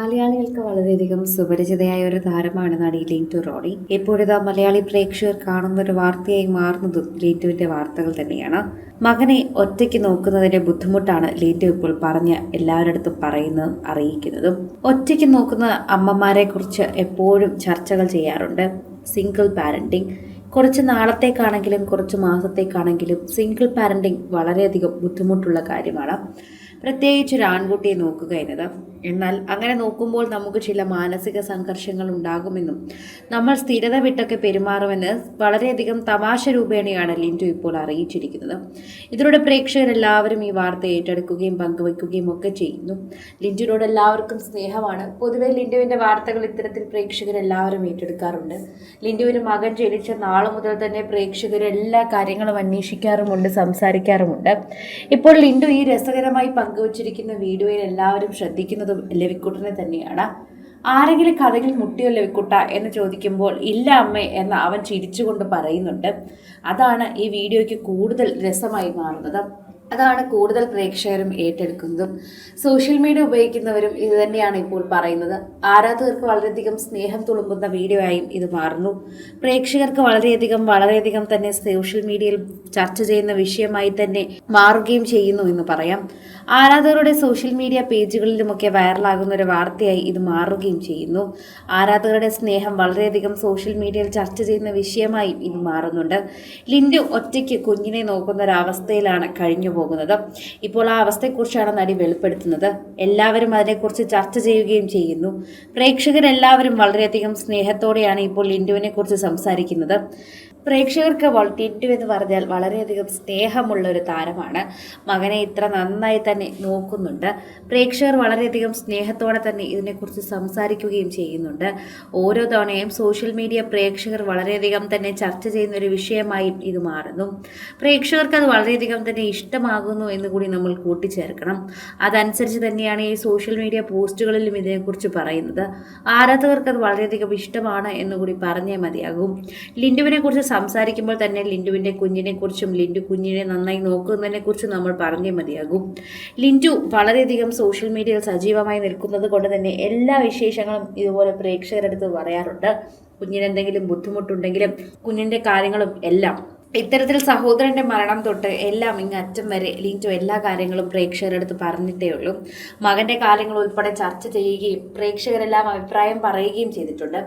മലയാളികൾക്ക് വളരെയധികം സുപരിചിതയായ ഒരു താരമാണ് നടി ലിൻറ്റു റോണി. ഇപ്പോഴിതാ മലയാളി പ്രേക്ഷകർ കാണുന്ന ഒരു വാർത്തയായി മാറുന്നതും ലിൻറ്റുവിന്റെ വാർത്തകൾ തന്നെയാണ്. മകനെ ഒറ്റയ്ക്ക് നോക്കുന്നതിന്റെ ബുദ്ധിമുട്ടാണ് ലിൻറ്റു ഇപ്പോൾ പറഞ്ഞ് എല്ലാവരുടെ പറയുന്നതും അറിയിക്കുന്നതും. ഒറ്റയ്ക്ക് നോക്കുന്ന അമ്മമാരെ കുറിച്ച് എപ്പോഴും ചർച്ചകൾ ചെയ്യാറുണ്ട്. സിംഗിൾ പാരന്റിംഗ് കുറച്ച് നാളത്തേക്കാണെങ്കിലും കുറച്ച് മാസത്തേക്കാണെങ്കിലും സിംഗിൾ പാരന്റിംഗ് വളരെയധികം ബുദ്ധിമുട്ടുള്ള കാര്യമാണ്. പ്രത്യേകിച്ച് ഒരു ആൺകുട്ടിയെ നോക്കുക എന്നത്. എന്നാൽ അങ്ങനെ നോക്കുമ്പോൾ നമുക്ക് ചില മാനസിക സംഘർഷങ്ങൾ ഉണ്ടാകുമെന്നും നമ്മൾ സ്ഥിരത വിട്ടൊക്കെ പെരുമാറുമെന്ന് വളരെയധികം തമാശ രൂപേണയാണ് ലിൻറ്റു ഇപ്പോൾ അറിയിച്ചിരിക്കുന്നത്. ഇതിലൂടെ പ്രേക്ഷകരെല്ലാവരും ഈ വാർത്ത ഏറ്റെടുക്കുകയും പങ്കുവയ്ക്കുകയും ഒക്കെ ചെയ്യുന്നു. ലിൻറ്റുവിനോട് എല്ലാവർക്കും സ്നേഹമാണ്. പൊതുവെ ലിൻറ്റുവിൻ്റെ വാർത്തകൾ ഇത്തരത്തിൽ പ്രേക്ഷകരെല്ലാവരും ഏറ്റെടുക്കാറുണ്ട്. ലിൻറ്റുവിന് മകൻ ജനിച്ച നാൾ മുതൽ തന്നെ പ്രേക്ഷകർ എല്ലാ കാര്യങ്ങളും അന്വേഷിക്കാറുമുണ്ട്, സംസാരിക്കാറുമുണ്ട്. ഇപ്പോൾ ലിൻറ്റു ഈ രസകരമായി പങ്കുവച്ചിരിക്കുന്ന വീഡിയോയിൽ എല്ലാവരും ശ്രദ്ധിക്കുന്നത് ലവിക്കുട്ടനെ തന്നെയാണ്. ആരെങ്കിലും കഥകിൽ മുട്ടിയോ ലവിക്കുട്ട എന്ന് ചോദിക്കുമ്പോൾ ഇല്ല അമ്മേ എന്ന് അവൻ ചിരിച്ചുകൊണ്ട് പറയുന്നുണ്ട്. അതാണ് ഈ വീഡിയോയ്ക്ക് കൂടുതൽ രസമായി മാറുന്നത്. അതാണ് കൂടുതൽ പ്രേക്ഷകരും ഏറ്റെടുക്കുന്നതും. സോഷ്യൽ മീഡിയ ഉപയോഗിക്കുന്നവരും ഇത് തന്നെയാണ് ഇപ്പോൾ പറയുന്നത്. ആരാധകർക്ക് വളരെയധികം സ്നേഹം തുളുമ്പുന്ന വീഡിയോ ആയും ഇത് മാറുന്നു. പ്രേക്ഷകർക്ക് വളരെയധികം തന്നെ സോഷ്യൽ മീഡിയയിൽ ചർച്ച ചെയ്യുന്ന വിഷയമായി തന്നെ മാറുകയും ചെയ്യുന്നു എന്ന് പറയാം. ആരാധകരുടെ സോഷ്യൽ മീഡിയ പേജുകളിലുമൊക്കെ വൈറലാകുന്ന ഒരു വാർത്തയായി ഇത് മാറുകയും ചെയ്യുന്നു. ആരാധകരുടെ സ്നേഹം വളരെയധികം സോഷ്യൽ മീഡിയയിൽ ചർച്ച ചെയ്യുന്ന വിഷയമായും ഇത് മാറുന്നുണ്ട്. ലിൻറ്റു ഒറ്റയ്ക്ക് കുഞ്ഞിനെ നോക്കുന്ന ഒരവസ്ഥയിലാണ് കഴിഞ്ഞു പോകുന്നത്. ഇപ്പോൾ ആ അവസ്ഥയെക്കുറിച്ചാണ് നടി വെളിപ്പെടുത്തുന്നത്. എല്ലാവരും അതിനെക്കുറിച്ച് ചർച്ച ചെയ്യുകയും ചെയ്യുന്നു. പ്രേക്ഷകരെല്ലാവരും വളരെയധികം സ്നേഹത്തോടെയാണ് ഇപ്പോൾ ലിൻറ്റുവിനെ കുറിച്ച് സംസാരിക്കുന്നത്. പ്രേക്ഷകർക്ക് ലിൻറ്റു എന്ന് പറഞ്ഞാൽ വളരെയധികം സ്നേഹമുള്ള ഒരു താരമാണ്. മകനെ ഇത്ര നന്നായി തന്നെ നോക്കുന്നുണ്ട്. പ്രേക്ഷകർ വളരെയധികം സ്നേഹത്തോടെ തന്നെ ഇതിനെക്കുറിച്ച് സംസാരിക്കുകയും ചെയ്യുന്നുണ്ട്. ഓരോ തവണയും സോഷ്യൽ മീഡിയ പ്രേക്ഷകർ വളരെയധികം തന്നെ ചർച്ച ചെയ്യുന്ന ഒരു വിഷയമായും ഇത് മാറുന്നു. പ്രേക്ഷകർക്ക് അത് വളരെയധികം തന്നെ ഇഷ്ടമാകുന്നു എന്ന് കൂടി നമ്മൾ കൂട്ടിച്ചേർക്കണം. അതനുസരിച്ച് തന്നെയാണ് ഈ സോഷ്യൽ മീഡിയ പോസ്റ്റുകളിലും ഇതിനെക്കുറിച്ച് പറയുന്നത്. ആരാധകർക്ക് അത് വളരെയധികം ഇഷ്ടമാണ് എന്നുകൂടി പറഞ്ഞേ മതിയാകും. ലിൻറ്റുവിനെ കുറിച്ച് സംസാരിക്കുമ്പോൾ തന്നെ ലിൻറ്റുവിൻ്റെ കുഞ്ഞിനെ കുറിച്ചും ലിൻറ്റു കുഞ്ഞിനെ നന്നായി നോക്കുന്നതിനെ കുറിച്ചും നമ്മൾ പറഞ്ഞേ മതിയാകും. ലിൻറ്റു വളരെയധികം സോഷ്യൽ മീഡിയയിൽ സജീവമായി നിൽക്കുന്നത് കൊണ്ട് തന്നെ എല്ലാ വിശേഷങ്ങളും ഇതുപോലെ പ്രേക്ഷകരെടുത്ത് പറയാറുണ്ട്. കുഞ്ഞിനെന്തെങ്കിലും ബുദ്ധിമുട്ടുണ്ടെങ്കിലും കുഞ്ഞിൻ്റെ കാര്യങ്ങളും എല്ലാം ഇത്തരത്തിൽ സഹോദരൻ്റെ മരണം തൊട്ട് എല്ലാം അറ്റം വരെ ലിൻറ്റു എല്ലാ കാര്യങ്ങളും പ്രേക്ഷകരെടുത്ത് പറഞ്ഞിട്ടേ ഉള്ളൂ. മകൻ്റെ കാര്യങ്ങൾ ഉൾപ്പെടെ ചർച്ച ചെയ്യുകയും പ്രേക്ഷകരെല്ലാം അഭിപ്രായം പറയുകയും ചെയ്തിട്ടുണ്ട്.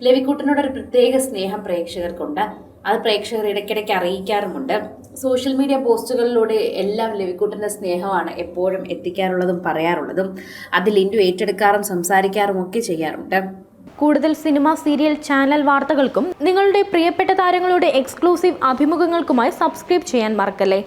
ലവിക്കുട്ടനോടൊരു പ്രത്യേക സ്നേഹം പ്രേക്ഷകർക്കുണ്ട്. അത് പ്രേക്ഷകർ ഇടയ്ക്കിടയ്ക്ക് അറിയിക്കാറുമുണ്ട്. സോഷ്യൽ മീഡിയ പോസ്റ്റുകളിലൂടെ എല്ലാം ലവിക്കുട്ടൻ്റെ സ്നേഹമാണ് എപ്പോഴും എത്തിക്കാറുള്ളതും പറയാറുള്ളതും. അത് ലിൻറ്റു ഏറ്റെടുക്കാറും സംസാരിക്കാറും ഒക്കെ ചെയ്യാറുണ്ട്. കൂടുതൽ സിനിമ, സീരിയൽ, ചാനൽ വാർത്തകൾക്കും നിങ്ങളുടെ പ്രിയപ്പെട്ട താരങ്ങളുടെ എക്സ്ക്ലൂസീവ് അഭിമുഖങ്ങൾക്കുമായി സബ്സ്ക്രൈബ് ചെയ്യാൻ മറക്കല്ലേ.